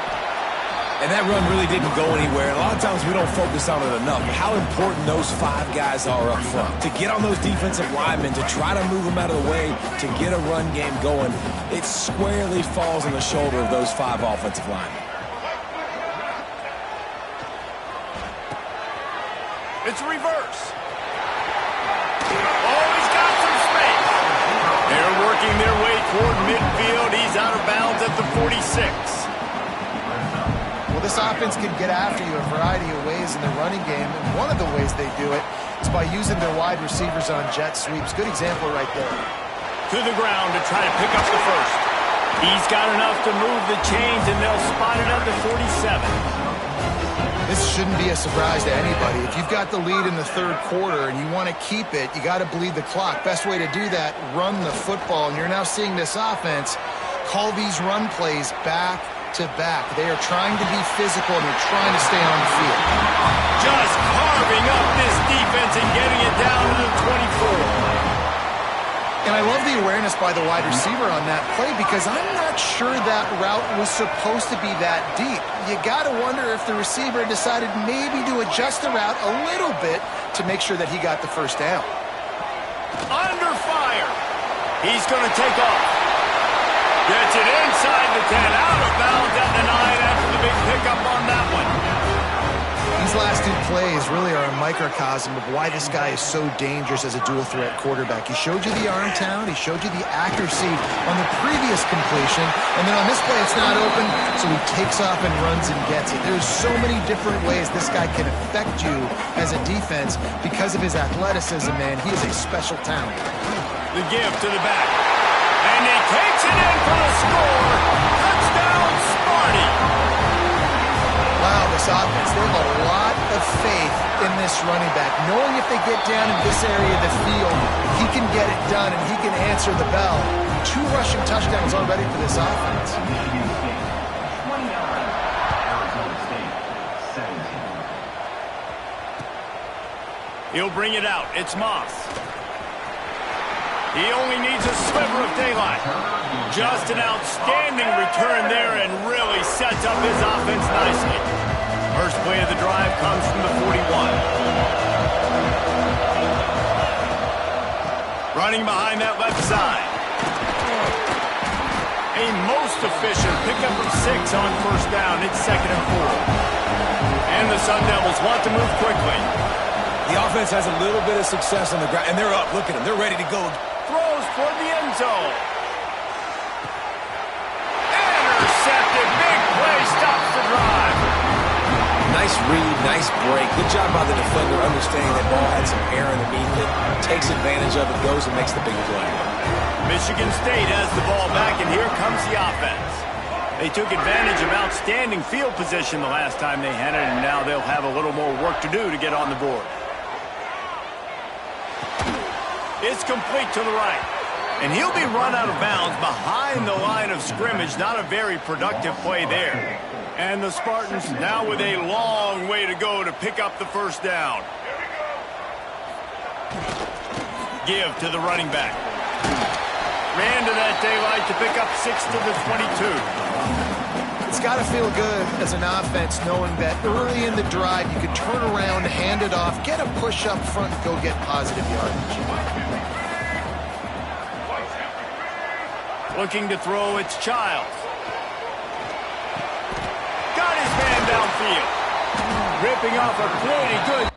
And that run really didn't go anywhere. A lot of times we don't focus on it enough. How important those 5 guys are up front. To get on those defensive linemen, to try to move them out of the way, to get a run game going, it squarely falls on the shoulder of those 5 offensive linemen. It's a reverse. Oh, he's got some space. They're working their way toward midfield. He's out of bounds at the 46. Well, this offense can get after you a variety of ways in the running game, and one of the ways they do it is by using their wide receivers on jet sweeps. Good example right there. To the ground to try to pick up the first. He's got enough to move the chains, and they'll spot it at the 47. This shouldn't be a surprise to anybody. If you've got the lead in the third quarter and you want to keep it, you got to bleed the clock. Best way to do that, run the football. And you're now seeing this offense call these run plays back to back. They are trying to be physical, and they're trying to stay on the field. Just carving up this defense and getting it down to the 24. And I love the awareness by the wide receiver on that play, because I'm not sure that route was supposed to be that deep. You got to wonder if the receiver decided maybe to adjust the route a little bit to make sure that he got the first down. Under fire. He's going to take off. Gets it inside the 10, out of bounds at the 9 after the big pickup on that one. These last two plays really are a microcosm of why this guy is so dangerous as a dual-threat quarterback. He showed you the arm talent. He showed you the accuracy on the previous completion. And then on this play, it's not open, so he takes off and runs and gets it. There's so many different ways this guy can affect you as a defense because of his athleticism, man. He is a special talent. The give to the back. And he takes it in for the score. Touchdown, Sparty. Wow, this offense, they have a lot of faith in this running back. Knowing if they get down in this area of the field, he can get it done and he can answer the bell. 2 rushing touchdowns already for this offense. Michigan State 29, Arizona State 17. He'll bring it out. It's Moss. He only needs a sliver of daylight. Just an outstanding return there and really sets up his offense nicely. First play of the drive comes from the 41. Running behind that left side. A most efficient pickup of 6 on first down. It's 2nd and 4. And the Sun Devils want to move quickly. The offense has a little bit of success on the ground, and they're up. Look at them. They're ready to go. Throws toward the end zone. Intercepted. Big play. Stops the drive. Nice read, nice break. Good job by the defender understanding that ball had some air underneath it. Takes advantage of it, goes and makes the big play. Michigan State has the ball back, and here comes the offense. They took advantage of outstanding field position the last time they had it, and now they'll have a little more work to do to get on the board. It's complete to the right. And he'll be run out of bounds behind the line of scrimmage. Not a very productive play there. And the Spartans now with a long way to go to pick up the first down. Give to the running back. Ran to that daylight to pick up 6 to the 22. It's got to feel good as an offense knowing that early in the drive you can turn around, hand it off, get a push up front, and go get positive yardage. Looking to throw, it's Childs. Got his man downfield. Ripping off a pretty good